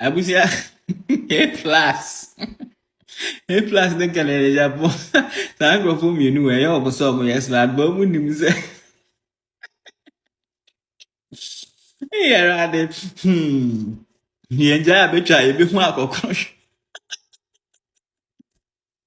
Abusia A plus. A plus the Canada Japan. Sango for me, no way, over some yes, lad, but when you say, here I did. The entire betray be mark or crush.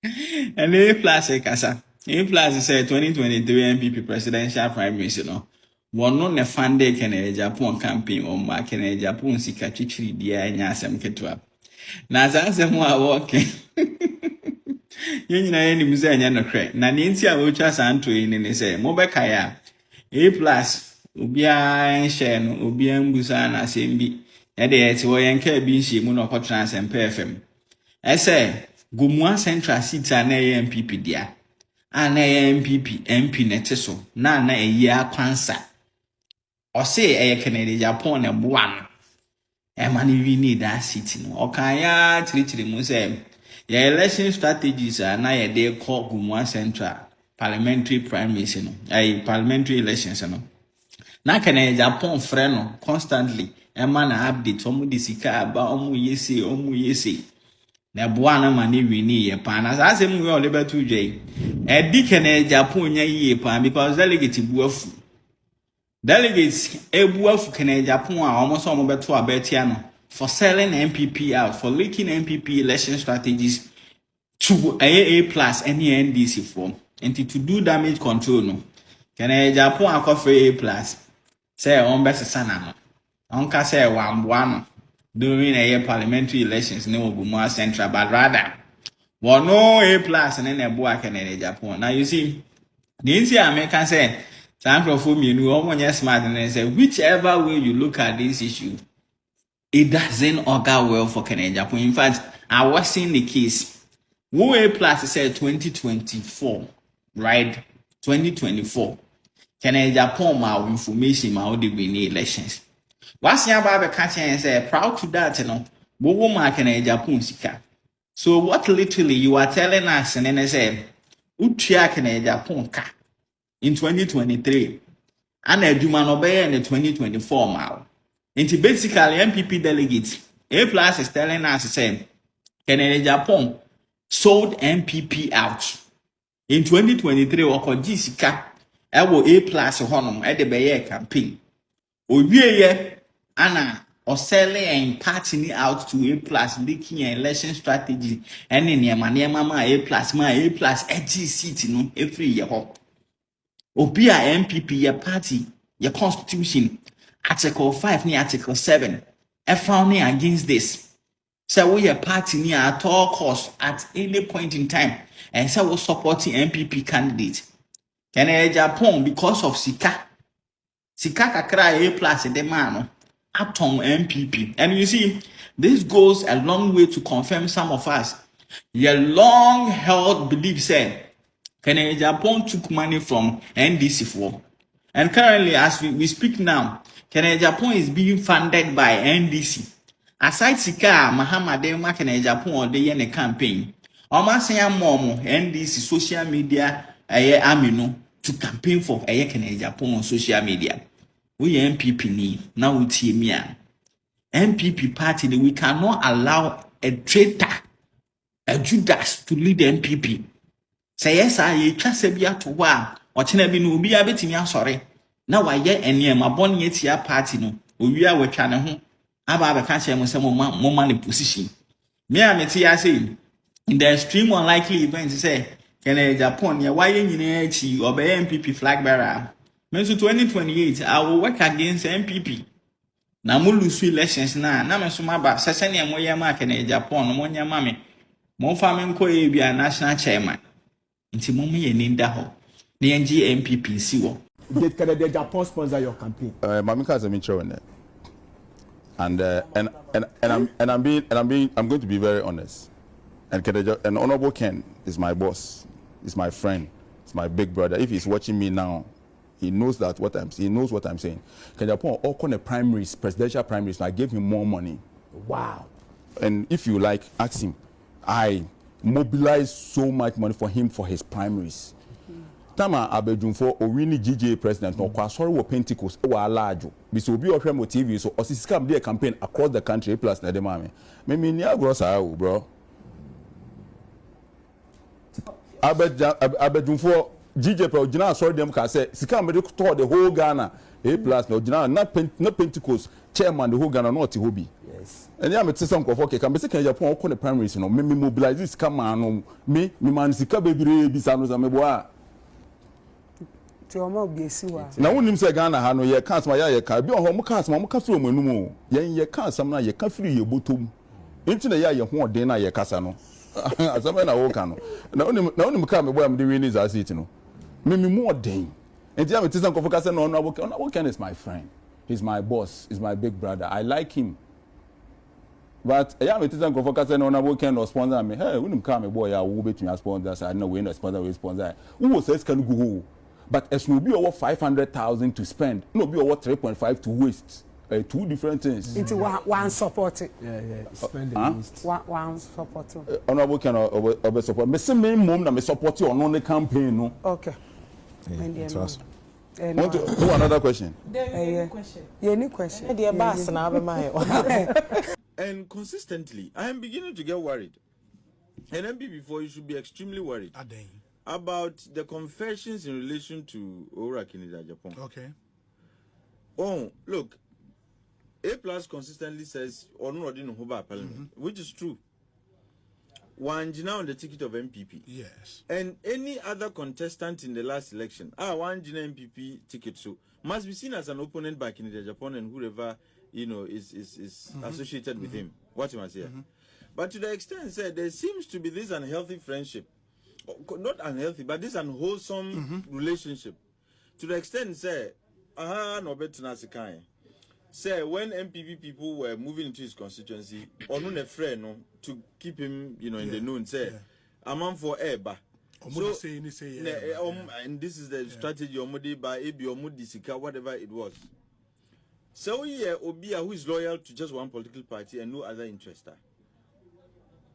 And A plus a casa. A plus is a 2023 MPP presidential primaries, you know. One on a Sunday Canada Japan campaign or my Canada Japan Sika Chichi, dear, and Asem Ketua. Nazasem wa walking. Yɛn nyinaa nim sɛ ɛnyɛ nokorɛ na ne nti a wɔtwa saa nto yi ne sɛ mobɛkae A plus obiara nhyɛ no obiara mbusa na asɛm bi ɛde yɛte wɔ yɛn kaa bi nhyɛ mu na ɔkɔtena Asɛmpa FM ɛsɛ Gomua Central seat a na ɛyɛ MPP dia a na ɛyɛ MP na ɛte so na ɛyɛ akwansa ɔse ɛyɛ Kennedy Japan na ɛboa no ɛma ne wi ne da seat no ɔkan ya kyerɛkyerɛ mu sɛ your election strategies are now they call Gomua Central parliamentary primaries, parliamentary elections. Now can a Japan friend constantly a man update omu disika about omu yesi. Na buana mani wini ye pan as Asem we all liber 2J. A deacon a Japan ye pan because delegates buafu. Delegates a buafu can a Japan almost almost to a betiano. For selling MPP out, for leaking MPP election strategies to A plus any NDC form. And to do damage control, no. Can a Japan offer A plus? Say on best sana. Onka say one during a parliamentary elections, no Gomua Central, but rather one no A plus and then a boy can a Japan. Now you see, the India American say, Sanfro for me, you almost smart and say, whichever way you look at this issue. It doesn't augur well for Canada. In fact, I was seeing the case. Who A plus said 2024, right? 2024. Canada Japan my information my the winning elections. What's your Bible catching and say proud to that, you know? Bobo ma Canada Japan sika. So what literally you are telling us and then I said, Utria Canada Japan ka in 2023 and a Juma Nobel in the 2024 mile. Into basically MPP delegates, A plus is telling us the same. Canada Japan sold MPP out in 2023. Oko Jessica, ewo A plus honum at the Bayer campaign. Obiye Anna or selling and parting out to A plus, leaking an election strategy, and in your mama A plus, my A plus edgy seat no every year. Obia MPP your party, your constitution. Article 5 near Article 7. A frowning against this. So we are party near at all costs at any point in time. And so we're supporting MPP candidate. Can a Japan because of Sika? Sika kakra A plus in the man atom MPP. And you see, this goes a long way to confirm some of us. Your long held belief said, can a Japan took money from NDC for. And currently, as we speak now, Canada Japan is being funded by NDC. Aside Sika, Muhammad Dema Canada Japan or the Yene campaign. Omasaya Momo, NDC social media, Amino, to campaign for a Canada Japan on social media. We MPP ni, now we TMIA. MPP party, we cannot allow a traitor, a Judas to lead the MPP. Say yes, I trust a beer to war, or Chinabi no be a bit in your sorry. Now I yet and near my bonny yet your party no. We are with China home. About the country and some more money position. Me I say in the extreme unlikely event say can a Japan ya why in or by MPP flag bearer. Means 2028 I will work against MPP. Now mulu elections na mesumaba seseni and moya mark in Japan no monya mammy. Mo farming ko be a national chairman. Inti mommy and in that hole. The NGMPP see. Did Canada Japan sponsor your campaign? Mamika has a mentor on it, I'm going to be very honest. And Honorable Ken is my boss, is my friend, is my big brother. If he's watching me now, he knows that he knows what I'm saying. Canada Japan all kind of primaries, presidential primaries. So I gave him more money. Wow. And if you like, ask him. I mobilized so much money for him for his primaries. Tama abedwumfo owini GJ president no kwa sorry wo Pentecost e wa alajo bi so obi ohwem TV so osisika be campaign across the country plus na de mame me ni agro sa o bro abedwumfo GJ pro gina sorry dem ka say sika me de to the whole Ghana A plus no gina na Pentecost chairman the whole Ghana not hobby. Yes. And ya me tse some kofo ke kan be se kan Agyapong ko the primaries no me mobilize sika man no me man sika bebre bi sa no za me bo a na wonim se Ghana ha no ye ka asma ye ka bi ho mo ka asma mo ka firi mo anum o ye ka asam na ye ka firi ye botom enti na ye ho den na ye kasa no asama na wo ka no na wonim ka me boy am de we ni za seat no me mo den enti ya me tse some kofo ka say no no Ken is my friend, he's my boss, he's my big brother, I like him. But I am a teacher of focus on a weekend or sponsor me. Hey, when you come, a boy, I will be to sponsors. I know when a sponsor will sponsor. Who says can go? But as no be over 500,000 to spend, no be over 3.5 to waste. Two different things. Into one support it. Yeah. Spend the least. One support. Honorable can over support. Me say me mom na me support you on the campaign no. Okay. Trust. Want to do another question? Question. Any question? Dear boss, and I'll be my. And consistently, I am beginning to get worried. And MB before, you should be extremely worried about the confessions in relation to Ora Kinida Agyapong. Okay. Oh, look, A plus consistently says or no didn't Hoba Parliament, which is true. One Jina on the ticket of MPP. Yes. And any other contestant in the last election, one Jina MPP ticket, so must be seen as an opponent by Kinida Agyapong and whoever is associated with him. What you must say. But to the extent said there seems to be this unhealthy friendship. Not unhealthy, but this unwholesome relationship. To the extent say, no better than say when MPP people were moving into his constituency, or no friend no, to keep him, in the known, say, a man for Eba. So, and this is the strategy Omodi by Ebi Omodi Sika, whatever it was. So Obia who is loyal to just one political party and no other interest.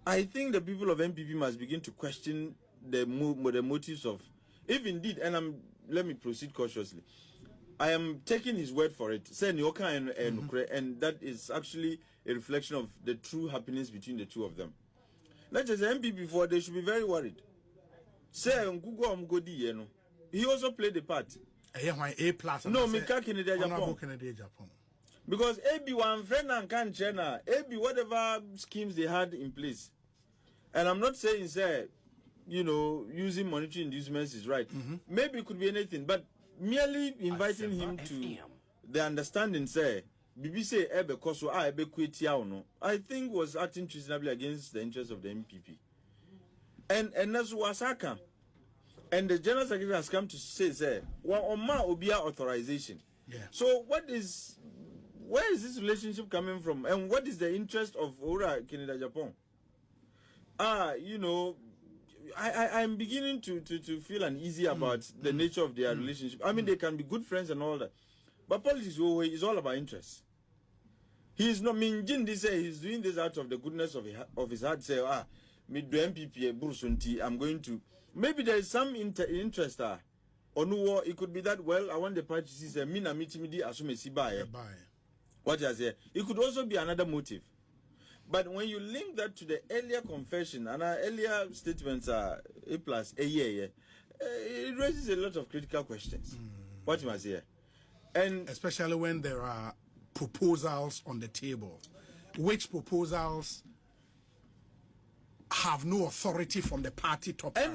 I think the people of MPP must begin to question the motives of, if indeed, and let me proceed cautiously. I am taking his word for it. Say Nyoka and that is actually a reflection of the true happiness between the two of them. Not just MPP before, they should be very worried. Say Ngugo Mgodi he also played the part. A plus. No, Mika Kinida Agyapong. Because AB one friend and can chena, AB whatever schemes they had in place. And I'm not saying say, using monetary inducements is right. Maybe it could be anything, but merely inviting him to the understanding say, BBC ebe koso ebe kwetiao no, I think was acting treasonably against the interests of the MPP. And that's Wasaka. And the General Secretary has come to say, Oma Obia authorization. Yeah. So where is this relationship coming from? And what is the interest of Ora Kinida Agyapong? I'm beginning to feel uneasy about the nature of their relationship. I mean, they can be good friends and all that. But politics is all about interest. He is not Minjin this say he's doing this out of the goodness of his heart. Say, me do MPP Bursunti, I'm going to. Maybe there is some interest or no, it could be that, well, I want the party to see Mina Mitimidi Asume Sibaye. What I say? It could also be another motive. But when you link that to the earlier confession and our earlier statements are A plus, it raises a lot of critical questions. What you must say? And especially when there are proposals on the table, which proposals have no authority from the party top. And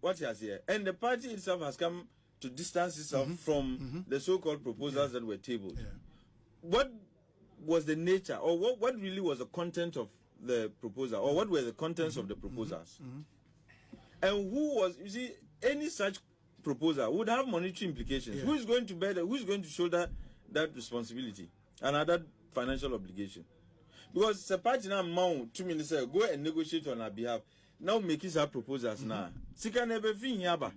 what you say? And the party itself has come to distance itself from the so-called proposals that were tabled. What was the nature, or what really was the content of the proposal, or what were the contents of the proposals? And who was, you see, any such proposal would have monetary implications. Who is going to bear who is going to shoulder that responsibility and other financial obligation? Because the party now mount 2 minutes go and negotiate on our behalf. Now making some proposals now. Sika never fin yaba.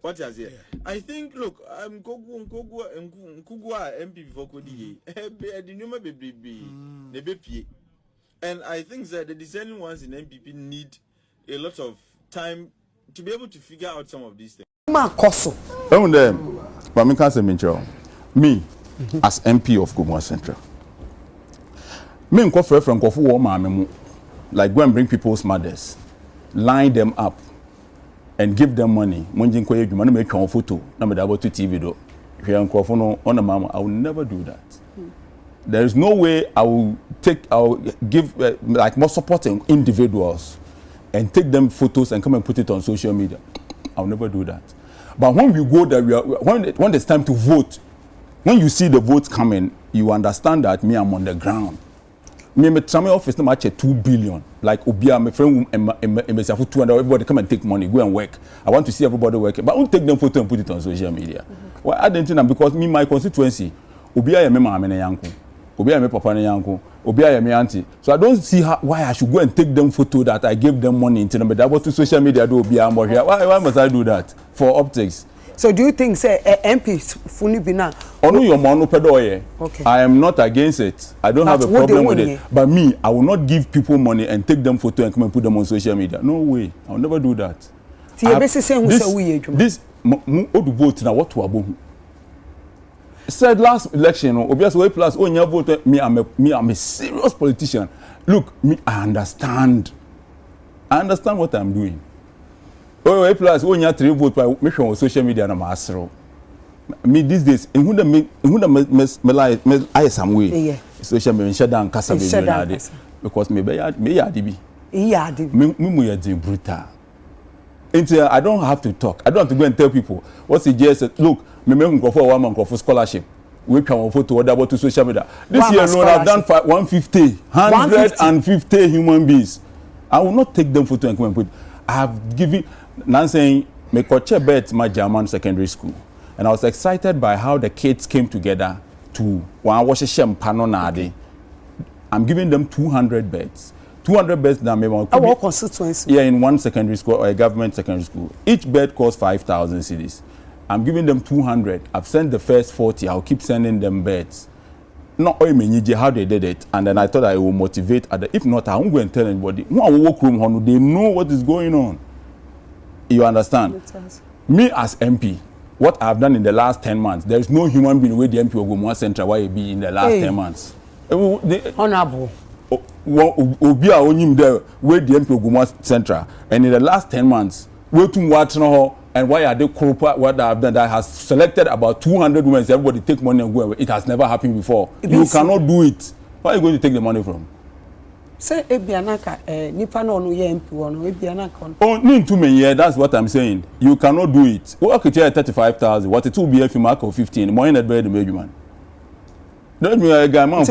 What is here? I think, look, I'm Nkogwa MP before Kodi. And I think that the discerning ones in MPP need a lot of time to be able to figure out some of these things. Nema koso. And but me can't say me as MP of Gomwa Central. Me nko frɛ nko fo wo maame mu, like go and bring people's mothers, line them up and give them money. Monji nko edwuma na me twa photo na me da to TV do. Hwe nko fo no on mama, I will never do that. There is no way I will give like more supporting individuals and take them photos and come and put it on social media. I'll never do that. But when we go there, when it's time to vote, when you see the votes coming, you understand that me, I'm on the ground. Me, my office no match 2 billion. Like Obia, my friend, and 200. Everybody come and take money, go and work. I want to see everybody working, but I won't take them photo and put it on social media. Well, I didn't think because me, my constituency, Obia, me mama, me yanko. Obia, me papa, me yanko. Obia, me auntie. So I don't see why I should go and take them photo that I gave them money into them. But I was to social media do Obia more here. Why must I do that for optics? So do you think say MPs fully be now? Ono your mono pedoye. Okay. I am not against it. I don't have a problem with it. But me, I will not give people money and take them photo and come and put them on social media. No way. I will never do that. This odu vote na what to abo. Said last election, obviously plus onya vote me I'm a serious politician. Look, me I understand what I'm doing. Oh, plus when you 3 votes by me on social media na masro. Me these days, in who the I some way. Social media shut down kasa be because me yadi be. Me yadi brutal. Until I don't have to talk. I don't have to go and tell people. What's the just look, me go for 1 month for scholarship. We can photo what about to social media. This year alone I've done 150 human beings. I will not take them photo and come and put. I have given Nancy me coach bet my German secondary school, and I was excited by how the kids came together to wash a champagne. I'm giving them 200 beds. 200 beds now maybe our constituency. Yeah, in one secondary school or a government secondary school. Each bed costs 5,000 cedis. I'm giving them 200. I've sent the first 40. I'll keep sending them beds. Not how they did it, and then I thought I will motivate others. If not, I won't go and tell anybody. They know what is going on. You understand? Me as MP, what I've done in the last 10 months, there is no human being with the MP of Gomwa Central why you be in the last 10 months. Honorable. Obia onyim there with the MP of Gomwa Central, and in the last 10 months, we to watch now. And why are they what I've done that has selected about 200 women? Everybody take money and go away. It has never happened before. You cannot do it. Where are you going to take the money from? Say Ebianaka, Nipa no MP one, Ebianaka. Oh, need to me, yeah, that's what I'm saying. You cannot do it. What could you 35,000? What it will be if you mark of 15? More in that bed, the major man. Don't me a guy man.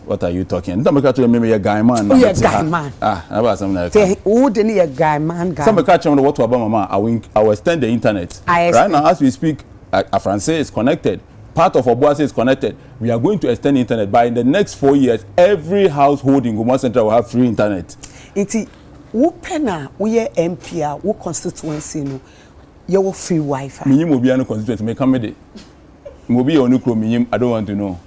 What are you talking? Don't catch me a guy man. Oh, yeah, guy man. About something like that. Who didn't a guy man? Some catch on what to about mama. I will extend the internet. Right now, as we speak, a Francais is connected. Part of Obuasi is connected. We are going to extend internet. By in the next 4 years, every household in Gomwa Central will have free internet. Iti, who penna, we are MP, who constituency, no, you will free Wi-Fi. Minimum will be an constituency. May come with it. Mobi or nuclear minimum, I don't want to know.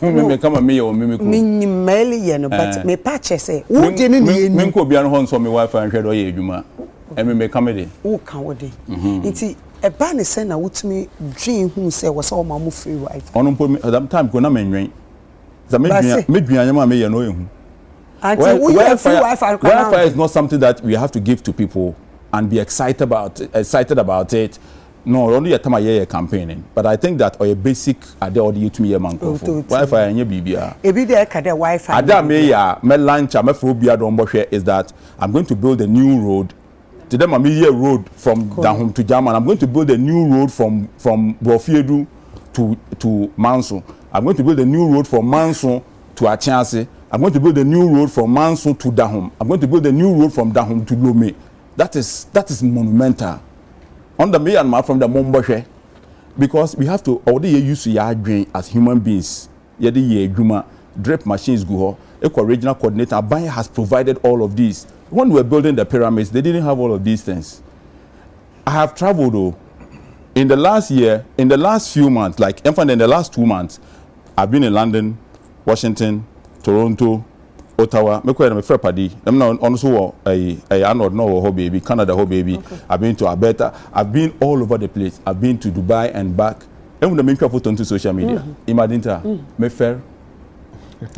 Me come a me or mimic. Minimally, but me patch say, who didn't Minko be on horn so me Wi-Fi and shadow Yuma. And me may come with it. Who can what day? Iti, a ban is sent out to me, dream who say was all my free Wi-Fi. On put me at that time, gonna mean the maybe I am a may know him. Wi-Fi is not something that we have to give to people and be excited about it. No, only a time I hear campaigning, but I think that a basic idea or you to me a man Wi-Fi and your BBR. If you there can Wi-Fi. Ada me lunch my phobia is that I'm going to build a new road. To them I'm here road from Dahom to German. I'm going to build a new road from Brofiedu to Manso. I'm going to build a new road from Manso to Achansi. I'm going to build a new road from Manso to Dahom. I'm going to build a new road from Dahom to Lome. That is monumental. Under me and my from the Momboshe, because we have to already use your brain as human beings. Yedi Juma, drape machines go. Eco regional coordinator Abaya has provided all of these. When we were building the pyramids, they didn't have all of these things. I have traveled though. In the last year, in the last few months, in the last 2 months, I've been in London, Washington, Toronto, Ottawa, me kwere me frɛ padi. Them na also a anod no ho baby, Canada ho baby. Okay. I've been to Alberta. I've been all over the place. I've been to Dubai and back. And when the make photo on social media, imagine me fair.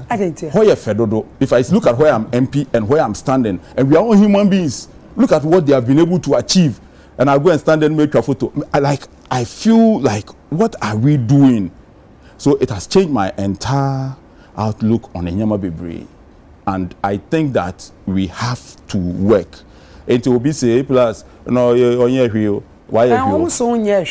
I didn't tell. Where Fedodo, if I look at where I'm MP and where I'm standing, and we are all human beings, look at what they have been able to achieve, and I go and stand and make a photo. I feel like, what are we doing? So it has changed my entire outlook on Enyama Bebre, and I think that we have to work. It will be say plus no on your why I also on your